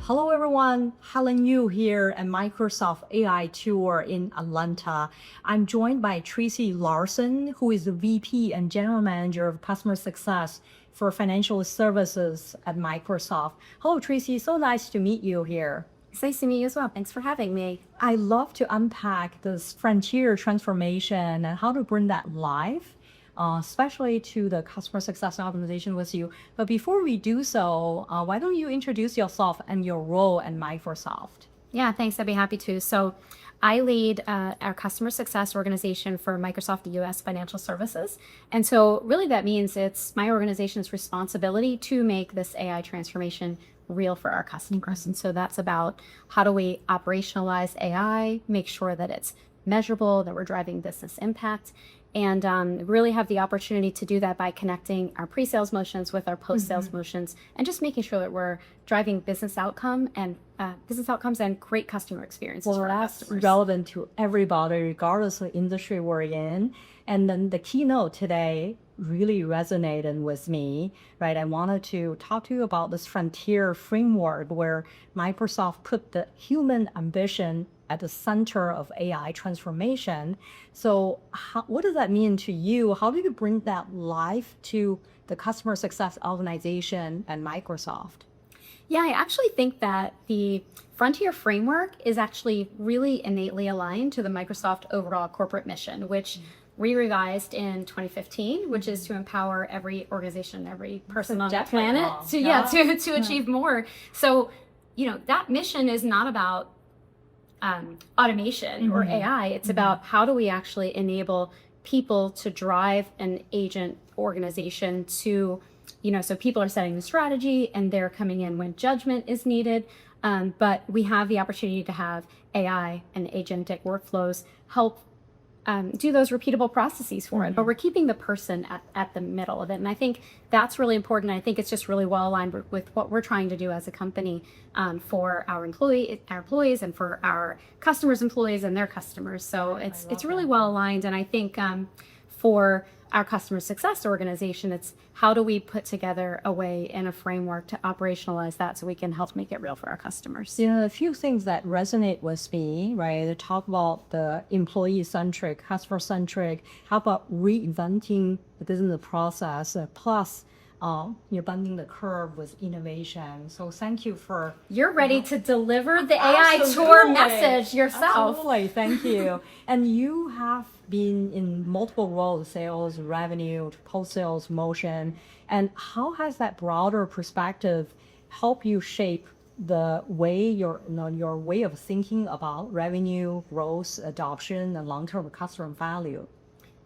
Hello everyone, Helen Yu here at Microsoft AI Tour in Atlanta. I'm joined by Tracie Larson, who is the VP and General Manager of Customer Success for Financial Services at Microsoft. Hello Tracie, so nice to meet you here. It's nice to meet you as well. Thanks for having me. I love to unpack this frontier transformation and how to bring that live, especially to the customer success organization with you. But before we do so, why don't you introduce yourself and your role at Microsoft? Yeah, thanks. I'd be happy to. So I lead our customer success organization for Microsoft US Financial Services. And so really that means it's my organization's responsibility to make this AI transformation real for our customers. And so that's about how do we operationalize AI, make sure that it's measurable, that we're driving business impact, and really have the opportunity to do that by connecting our pre-sales motions with our post-sales motions, and just making sure that we're driving business outcomes and great customer experiences. Well, that's relevant to everybody, regardless of the industry we're in. And then the keynote today really resonated with me, right? I wanted to talk to you about this frontier framework where Microsoft put the human ambition at the center of AI transformation. So what does that mean to you? How do you bring that life to the customer success organization and Microsoft? Yeah, I actually think that the Frontier framework is actually really innately aligned to the Microsoft overall corporate mission, which we revised in 2015, which is to empower every organization, every person on the planet to achieve more. So, that mission is not about automation or AI. It's about how do we actually enable people to drive an agent organization to, so people are setting the strategy and they're coming in when judgment is needed. But we have the opportunity to have AI and agentic workflows help do those repeatable processes for it, but we're keeping the person at the middle of it. And I think that's really important. I think it's just really well aligned with what we're trying to do as a company for our employees and for our customers' employees and their customers. So it's really well aligned. And I think for our customer success organization, it's how do we put together a way and a framework to operationalize that so we can help make it real for our customers. A few things that resonate with me, right? To talk about the employee-centric, customer-centric, how about reinventing the business process, plus you're bending the curve with innovation. So thank you for... You're ready to deliver the AI tour message yourself. Absolutely, thank you. And you have been in multiple roles, sales, revenue, post-sales, motion. And how has that broader perspective helped you shape the way your way of thinking about revenue, growth, adoption, and long-term customer value?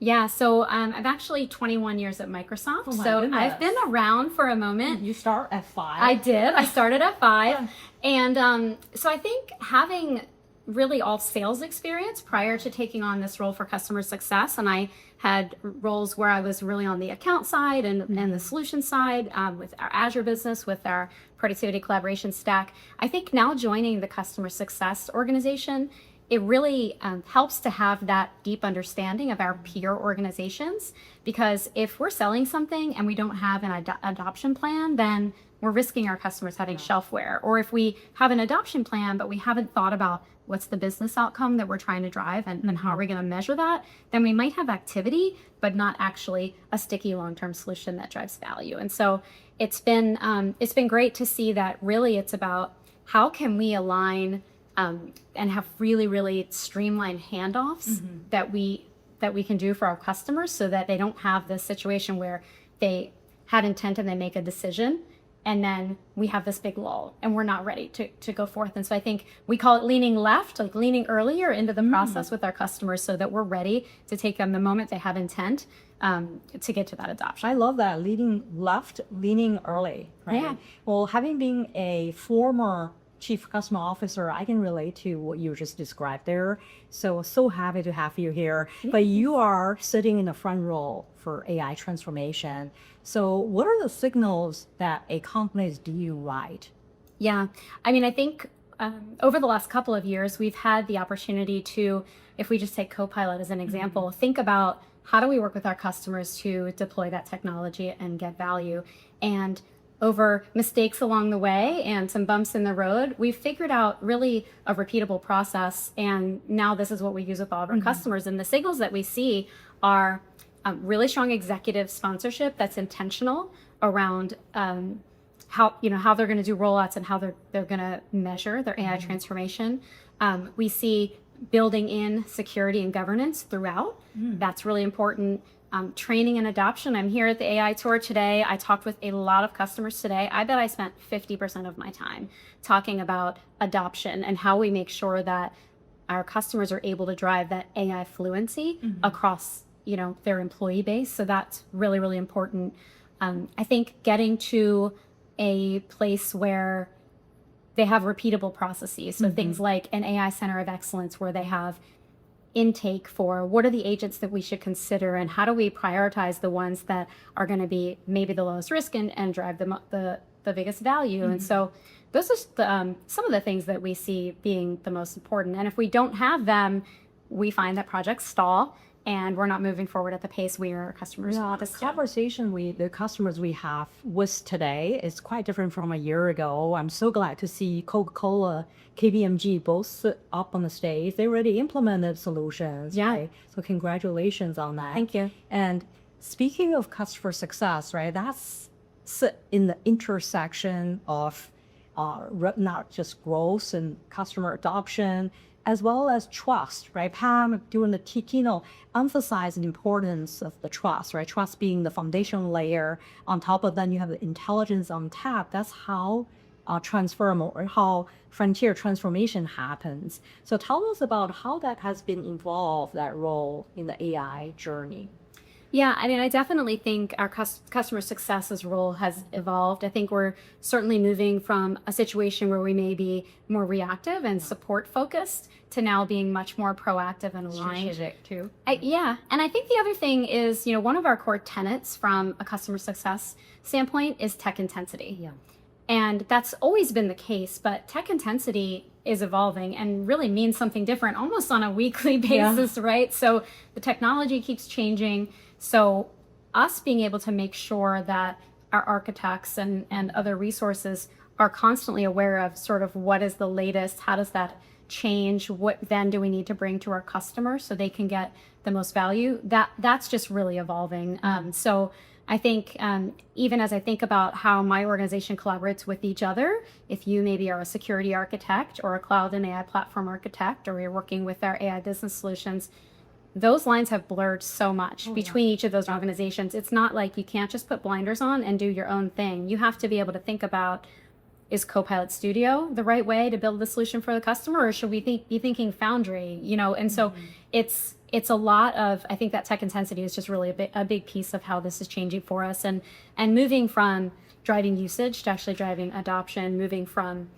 Yeah, so I've actually 21 years at Microsoft, Goodness. I've been around for a moment. You start at 5. I did. I started at 5. And so I think having really all sales experience prior to taking on this role for customer success, and I had roles where I was really on the account side and the solution side with our Azure business, with our productivity collaboration stack. I think now joining the customer success organization, it really helps to have that deep understanding of our peer organizations, because if we're selling something and we don't have an adoption plan, then we're risking our customers having shelfware. Or if we have an adoption plan, but we haven't thought about what's the business outcome that we're trying to drive and then how are we going to measure that, then we might have activity, but not actually a sticky long-term solution that drives value. And so it's been great to see that really it's about how can we align and have really, really streamlined handoffs that we can do for our customers, so that they don't have this situation where they had intent and they make a decision and then we have this big lull and we're not ready to go forth. And so I think we call it leaning left, like leaning earlier into the process with our customers so that we're ready to take them the moment they have intent to get to that adoption. I love that, leaning left, leaning early, right? Yeah. Well, having been a former Chief Customer Officer, I can relate to what you just described there. So happy to have you here. But you are sitting in the front row for AI transformation. So what are the signals that a company is doing right? Yeah, I mean, I think over the last couple of years, we've had the opportunity to, if we just take Copilot as an example, think about how do we work with our customers to deploy that technology and get value. And over mistakes along the way and some bumps in the road, we've figured out really a repeatable process. And now this is what we use with all of our customers. And the signals that we see are really strong executive sponsorship that's intentional around how they're going to do rollouts and how they're going to measure their AI transformation. We see building in security and governance throughout. That's really important. Training and adoption. I'm here at the AI Tour today. I talked with a lot of customers today. I bet I spent 50% of my time talking about adoption and how we make sure that our customers are able to drive that AI fluency across their employee base. So that's really, really important. I think getting to a place where they have repeatable processes. So things like an AI center of excellence where they have intake for what are the agents that we should consider and how do we prioritize the ones that are going to be maybe the lowest risk and drive the biggest value. And so those are some of the things that we see being the most important. And if we don't have them, we find that projects stall and we're not moving forward at the pace we or our customers want The us to. conversation the customers we have with today is quite different from a year ago. I'm so glad to see Coca-Cola, KPMG both sit up on the stage. They already implemented solutions. Yeah. Right? So congratulations on that. Thank you. And speaking of customer success, right? That's sit in the intersection of not just growth and customer adoption, as well as trust, right? Pam, during the keynote, emphasized the importance of the trust, right? Trust being the foundational layer. On top of that, you have the intelligence on tap. That's how transformable or how frontier transformation happens. So tell us about how that has been involved, that role in the AI journey. Yeah, I mean, I definitely think our customer success's role has evolved. I think we're certainly moving from a situation where we may be more reactive and support focused to now being much more proactive and aligned. Strategic too. Yeah, and I think the other thing is, one of our core tenets from a customer success standpoint is tech intensity. Yeah. And that's always been the case, but tech intensity is evolving and really means something different almost on a weekly basis, right? So the technology keeps changing. So us being able to make sure that our architects and other resources are constantly aware of sort of what is the latest, how does that change, what then do we need to bring to our customers so they can get the most value, that's just really evolving. So I think even as I think about how my organization collaborates with each other, if you maybe are a security architect or a cloud and AI platform architect, or you're working with our AI business solutions, those lines have blurred so much between each of those organizations. It's not like you can't just put blinders on and do your own thing. You have to be able to think about, is Copilot Studio the right way to build the solution for the customer, or should we be thinking Foundry? And so it's a lot of, I think that tech intensity is just really a big piece of how this is changing for us, and moving from driving usage to actually driving adoption, moving from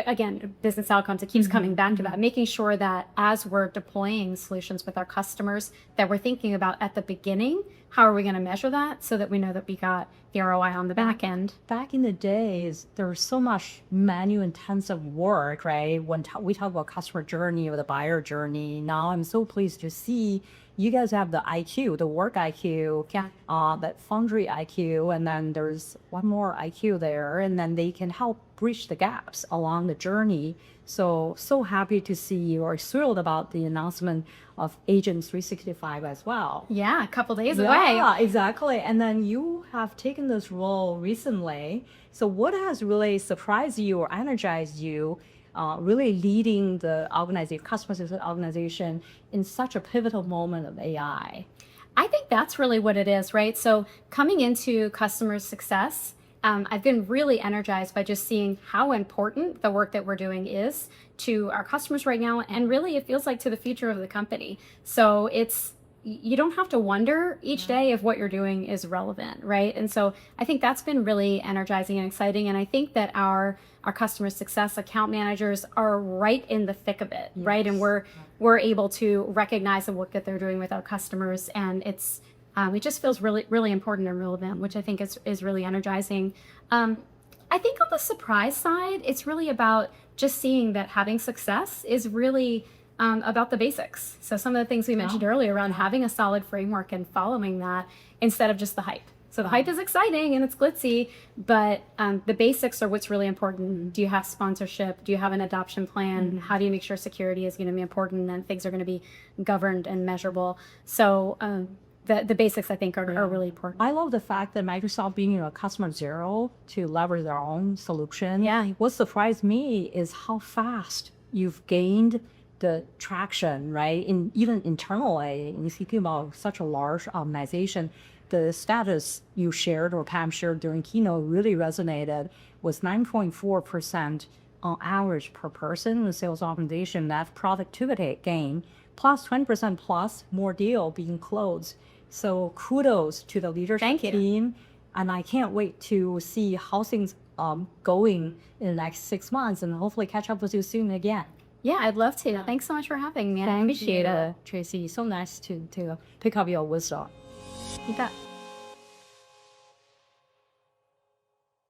again, business outcomes, it keeps coming back to that, making sure that as we're deploying solutions with our customers, that we're thinking about at the beginning, how are we going to measure that so that we know that we got the ROI on the back end. Back in the days, there was so much manual intensive work, right? When we talk about customer journey or the buyer journey, now I'm so pleased to see you guys have the IQ, the work IQ, that Foundry IQ, and then there's one more IQ there, and then they can help bridge the gaps along the journey. So happy to see you are thrilled about the announcement of Agent 365 as well. Yeah, a couple days away. Yeah, exactly. And then you have taken this role recently. So what has really surprised you or energized you really leading the organization, customer success organization in such a pivotal moment of AI? I think that's really what it is, right? So coming into customer success, I've been really energized by just seeing how important the work that we're doing is to our customers right now, and really it feels like to the future of the company. So you don't have to wonder each day if what you're doing is relevant, right? And so I think that's been really energizing and exciting. And I think that our customer success account managers are right in the thick of it, right? And we're able to recognize the work that they're doing with our customers, and it just feels really, really important and relevant, which I think is really energizing. I think on the surprise side, it's really about just seeing that having success is really about the basics. So some of the things we mentioned earlier around having a solid framework and following that instead of just the hype. So the hype is exciting and it's glitzy, but the basics are what's really important. Do you have sponsorship? Do you have an adoption plan? How do you make sure security is going to be important and things are going to be governed and measurable? So the basics, I think, are really important. I love the fact that Microsoft being a customer zero to leverage their own solution. Yeah. What surprised me is how fast you've gained the traction, right? Even internally, if you think about such a large organization, the status you shared or Pam shared during keynote really resonated with 9.4% on average per person in the sales organization. That productivity gain plus 20% plus more deal being closed. So kudos to the leadership team. And I can't wait to see how things going in the next 6 months and hopefully catch up with you soon again. Yeah, I'd love to. Thanks so much for having me. I appreciate it. Tracie, so nice to pick up your wisdom. You bet.